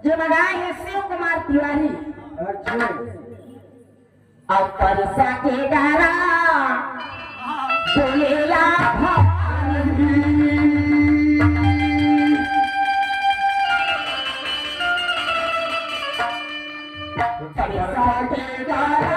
जो लगाए हैं शिव कुमार तिवारी। अब परसा के गारा बोलेला परसा के गारा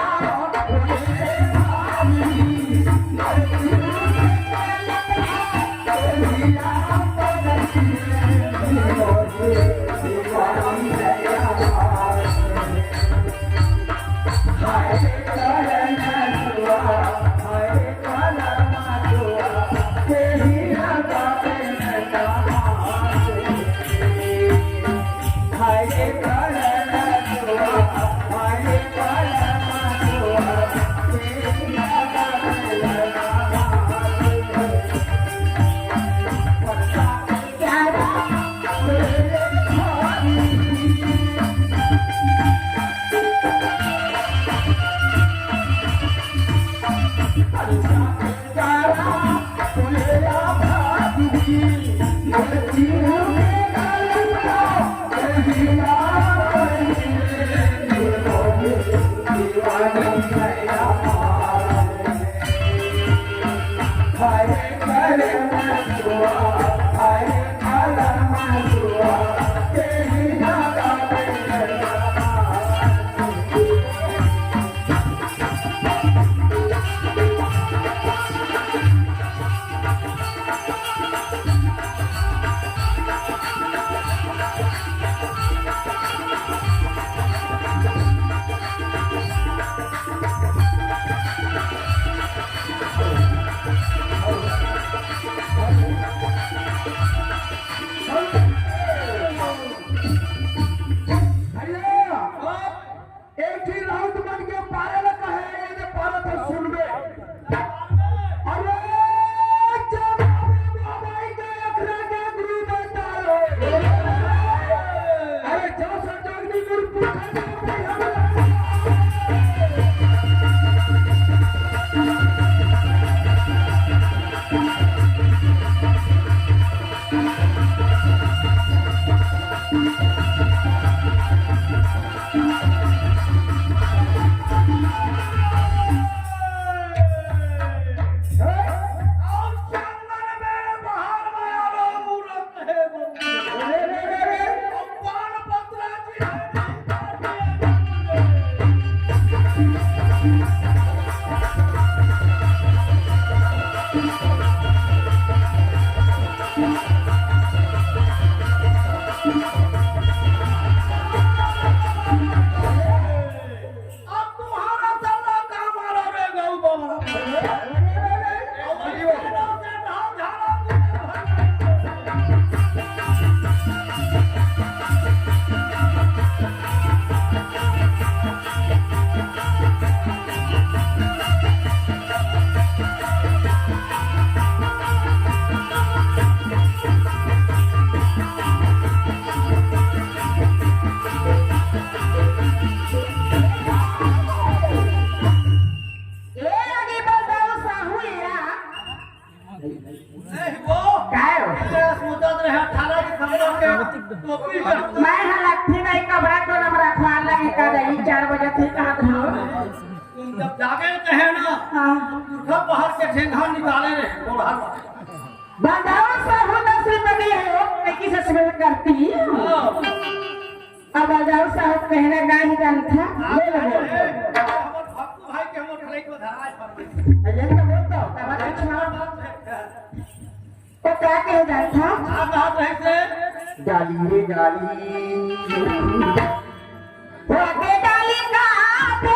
मैं लक्ष्मी नहीं कबरा तो नम रखवा लगी का नहीं 4 बजे थी कहा था तुम जब जागे कहे ना पुरखा बाहर से ठेंगा निकाले रे बोढ़ा बंदावा से हो 10 रुपए दिए हो की से सेवा करती अब बंदावा साहब कहने गाय गान था ले लो हमर भक्तू भाई के हम उठले को धराय पर अजय तो बोलता तब कुछ ना तो क्या कह रहा था आ बात रहे से डाली रे डाली वो के डाली का पे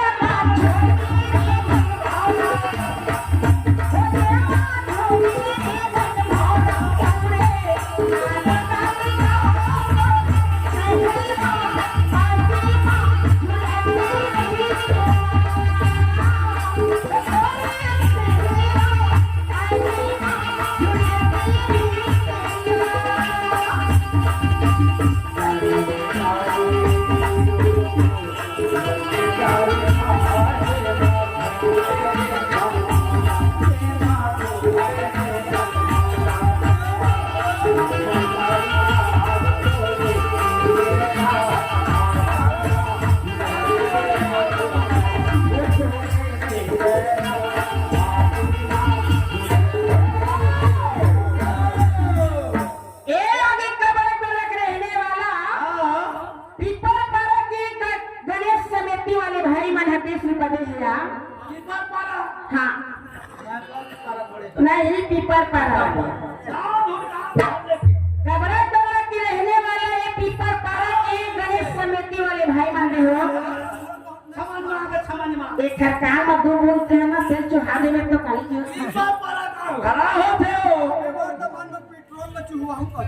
वहाँ पर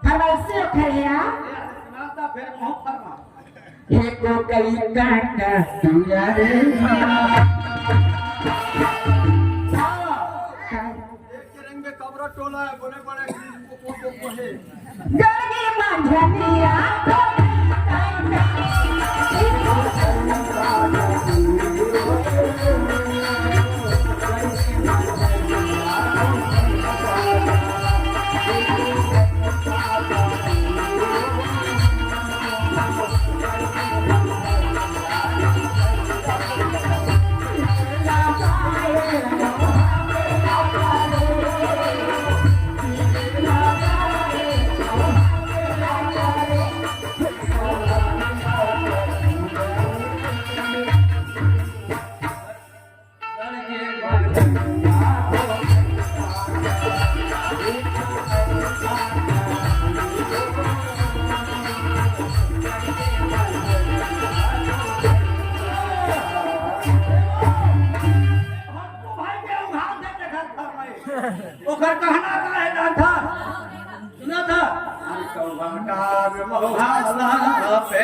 फरमाइशी खरिया सुनाता फिर वहाँ फरमा एको कई काटा तुया रे एक रंग में कब्र टोला है बड़े बड़े को है गरगी मंझनिया ओकर कहना का है ना था सुना था तो भंडार मोहल्ला पे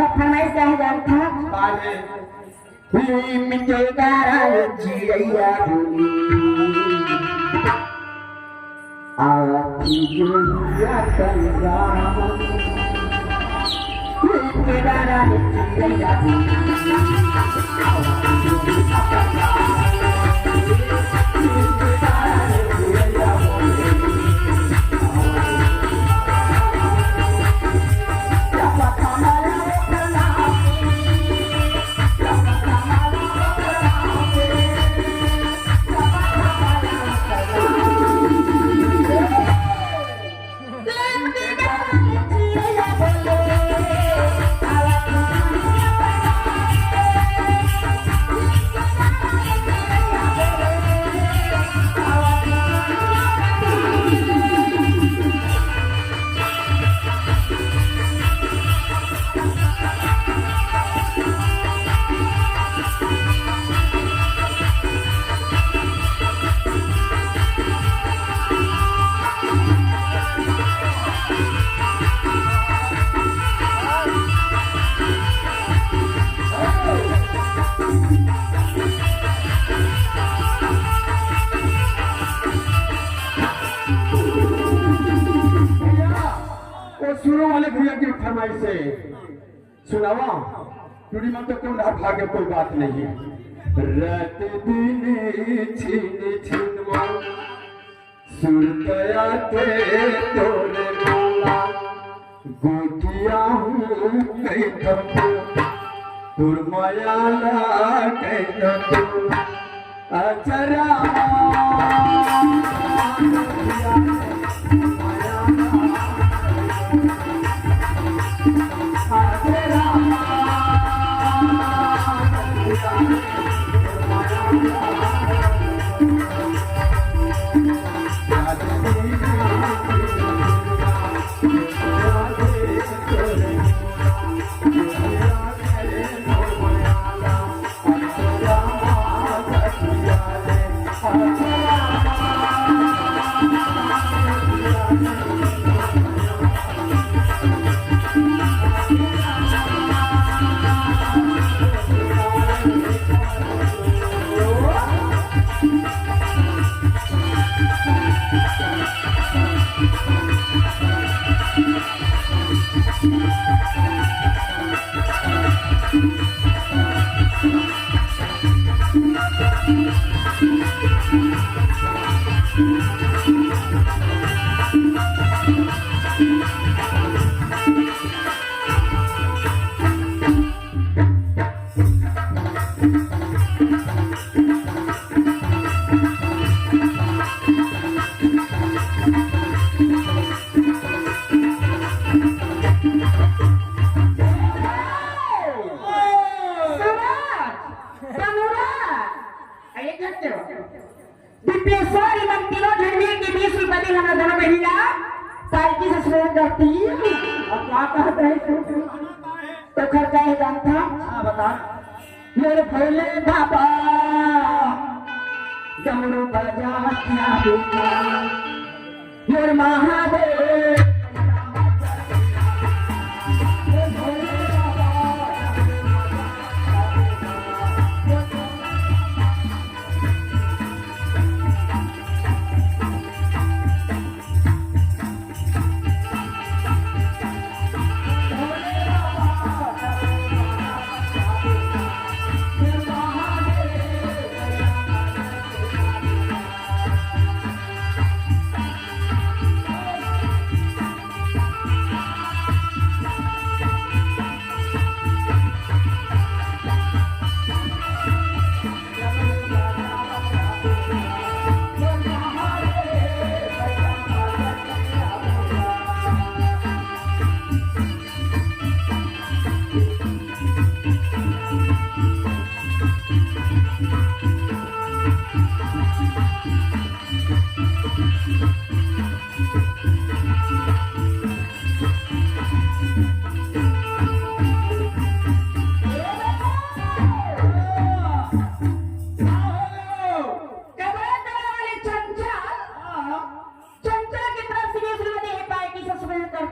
फरमाइश कह जाता बाजे मिटे गारा जिया आती जुलिया कंगाम मिटे गारा जिया वाले भैया की फरमाइश से सुनावा टूरी मत को ना भागे कोई बात नहीं रात दिन छीन छीनवा सुरतया ते तोरे बोला गोटिया हूँ कई थपू तुर मायाला कई थपू अचरा Thank you. कि हमारा दोनों बहिना साइकिल से स्नेह करती और क्या कहते हैं तो खर कहे जानता हाँ बता मेरे भोले बाबा डमरू बजा मेरे महादेव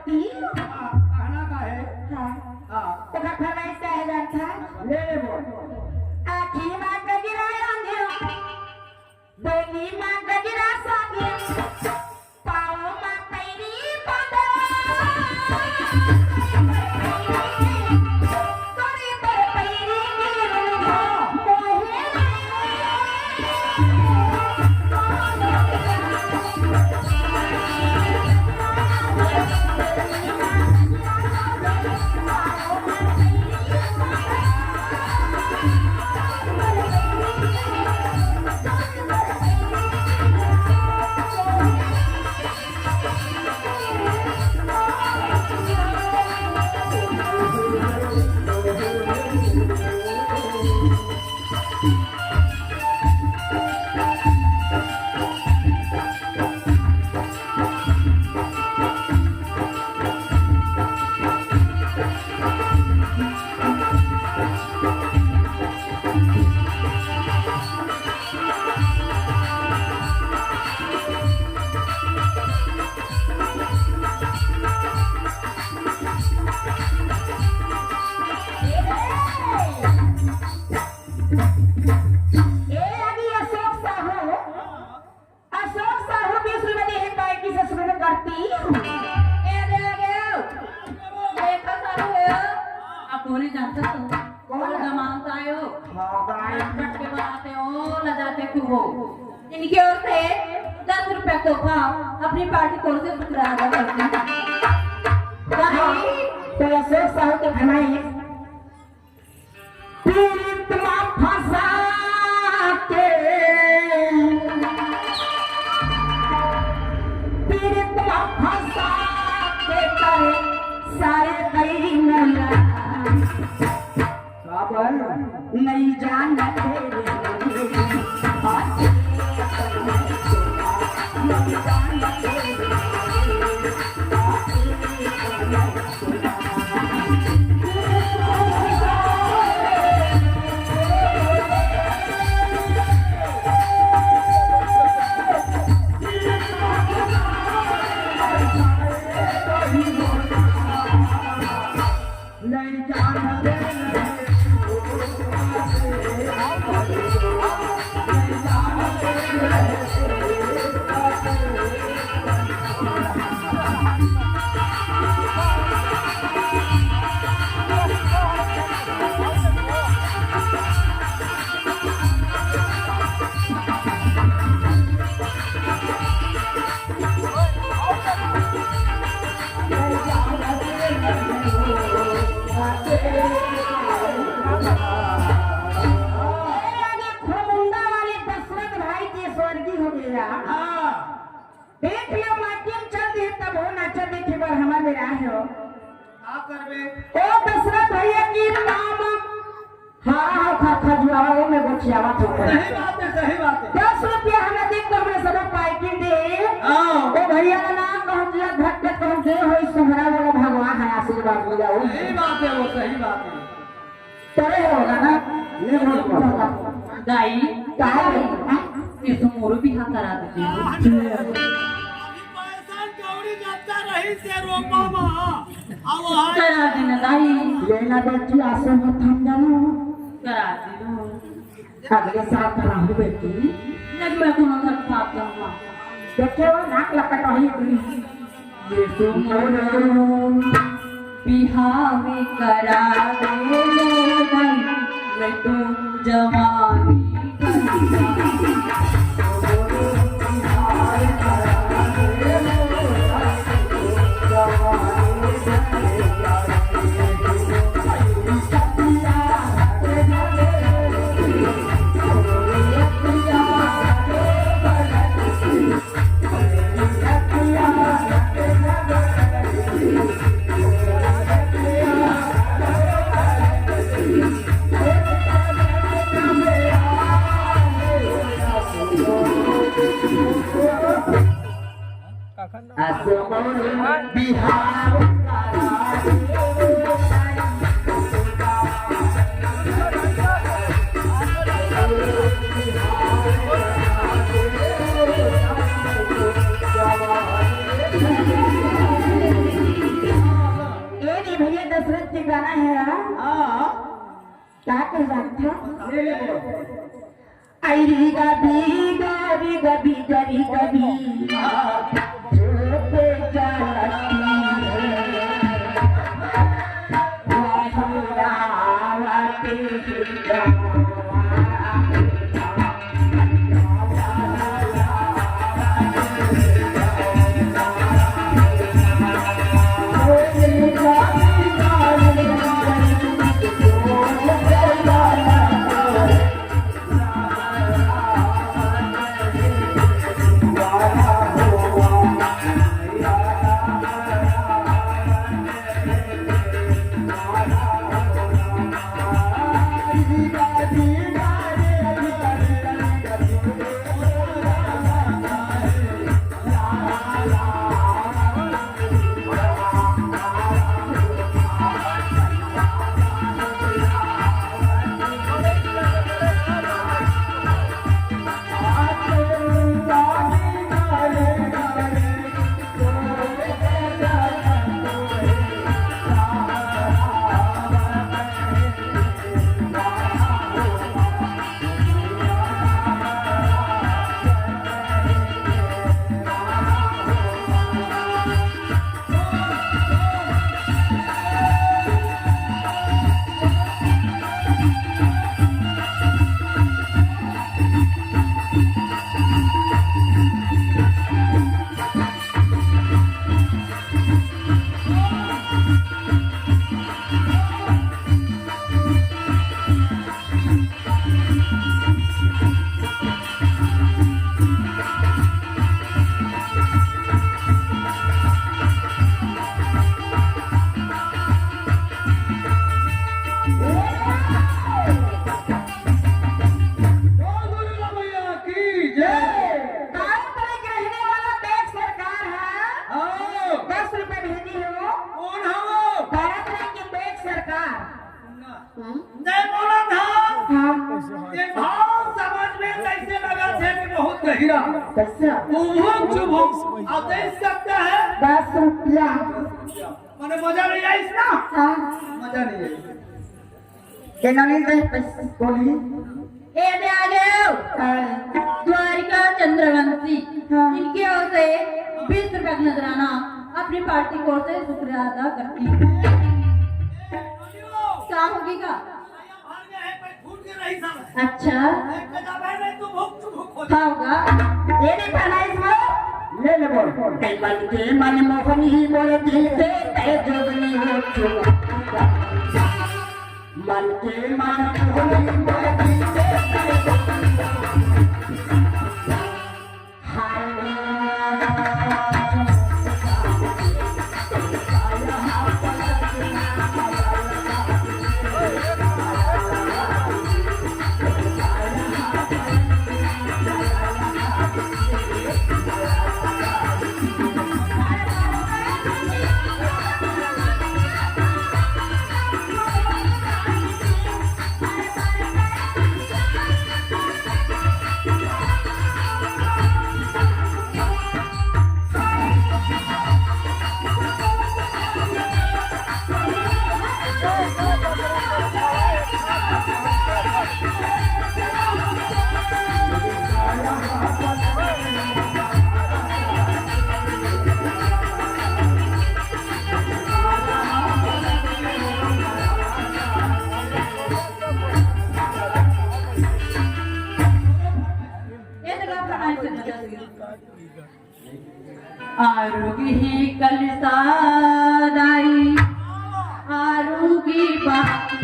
कहना का है हाँ तो फरमाइश क्या है जानता ले ले बोल आखी मां गजरा आंगे बेली मां गजरा सागे पाओ मां पैरी पादा करे पर पैरी गिरो मोहे कोने जानते हो कौन जमानत आए हो कट के बनाते हो लजाते क्यों हो इनकी ओर से 10 रुपए को पाओ अपनी पार्टी को से फुकरा अदा करते तो ऐसे साहू के फरमाइए पीड़ित मां फंसा के पीड़ित मां फंसा के करे सारे कई मोला नहीं जानते देख लो माध्यम चल दे तब हो ना चल दे बार हमार में रहा है आप करबे ओ दशरथ भैया की नाम हां खजुआओ में गोचियावा तो सही बात है 10 रुपया हमें देख तो हमने सब पाइकिंग के हाँ ओ भैया का नाम कौन दिया घट के कौन से होई सोहरा वाला भगवान है आशीर्वाद लिया हो सही बात है, वो सही बात है। तोरे होगा ना ये बोल दाई का है ये तो मोरो भी हाथ करा देती पैसा कौड़ी जाता रही से रोपा में अब हाय करा देना दाई ये ना बेटी आसे में थम जाना करा दे दो अगले साल करा हो बेटी नहीं मैं कोनो घर पाप जाऊंगा देखे वो नाक लपट रही ये तो मोरो बिहावे करा दे मन मैं तो जवानी भैया दशरथ जी गाना है हाँ क्या कह रहा था ले ले बोल। आई गबी गबी गबी गबी गबी होते जाती नहीं बोला था ये भाव समझ में कैसे लगा थे कि बहुत गहरा कैसा बहुत शुभ आप देख सकते हैं 10 रुपया मैंने मजा नहीं आई इसका हाँ मजा नहीं आई के नहीं दे पैसे बोली ए दे आ गए द्वारिका चंद्रवंशी इनकी ओर से 20 रुपए का नजराना अपनी पार्टी को से शुक्रिया अदा करती है। क्या होगी का अच्छा होगा ये नहीं खाना इसमें ले ले बोल कई बार के मन मोहन ही बोलती थे कई जोगनी हो चुका मन के मन मोहन ही बोलती थे ये तो आप फरमाइश करना आरुगी ही कल सादाई आरुगी बाकी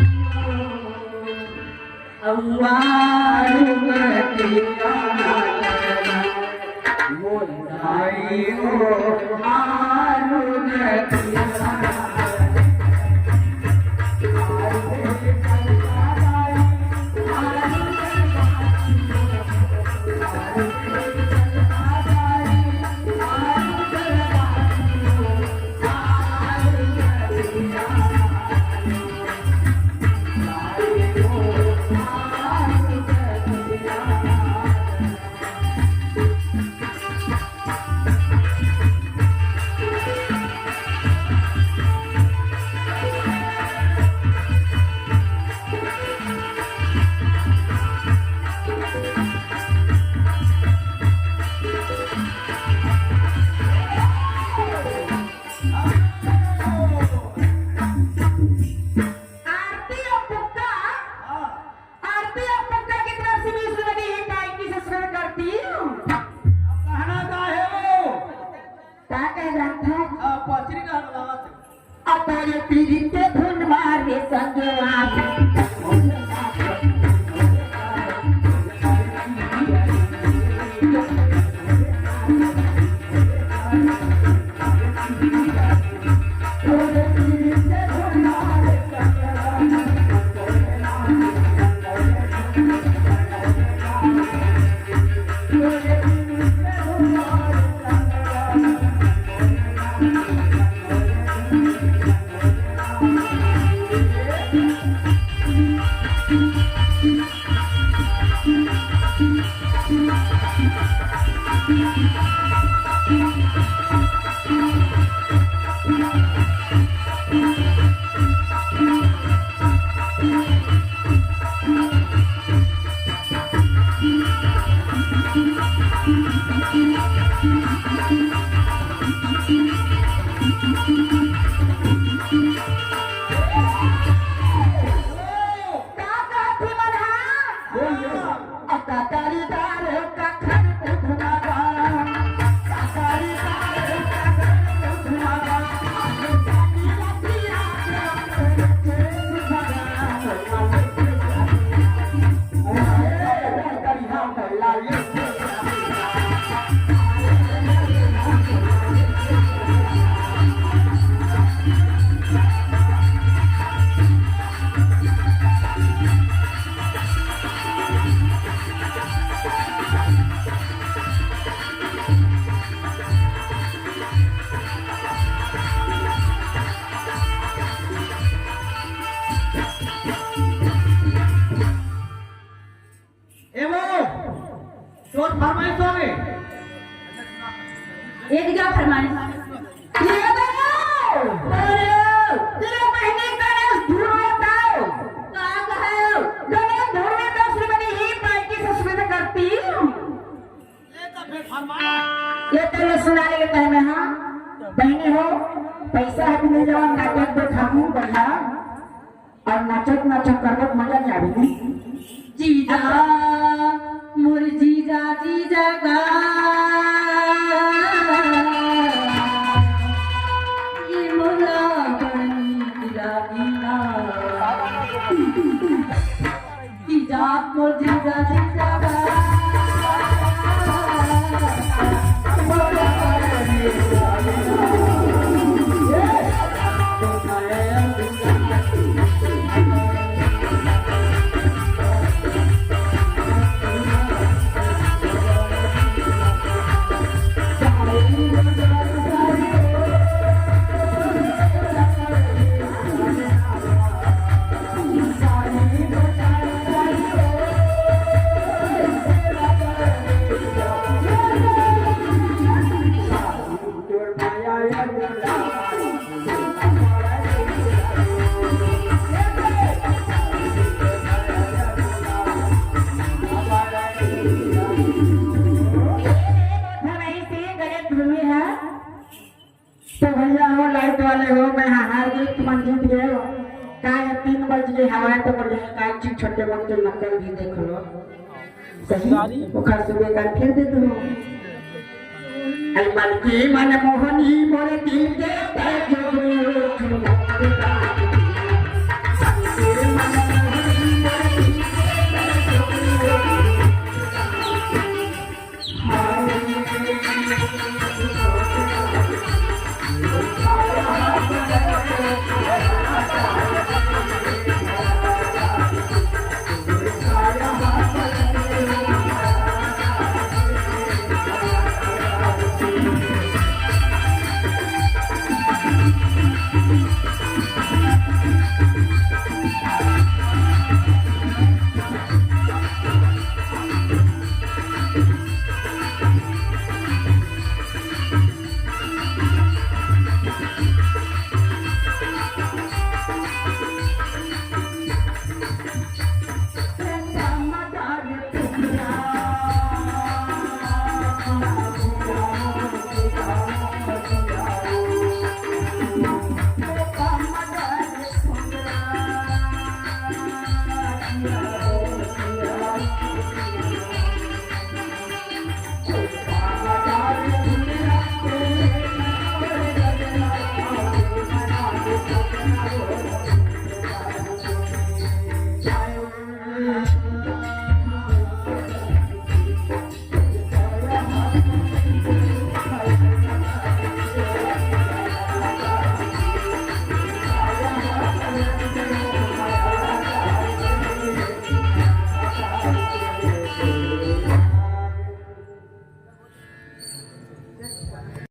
कहना का है वो पचरी का लगावत पीड़ित धुन मारे संगवा बहने हो पैसा है मिल जाओ नाटक देखाबू बढ़िया और नाचक नाचक करबो मजा नहीं आवी जीजा मोर जीजा जीजा गा ये मोला बड़ी रागीना जीजा मोर जीजा जीजा गा जी तुम जीत गए हो काय 3 बज गए हवाएं तो बढ़ गए काय चीज छोटे बच्चे नकल भी देख लो सही ओखर से बेकार फिर दे दो आई मन की मन मोहनी मोरे दिल के ते जोगी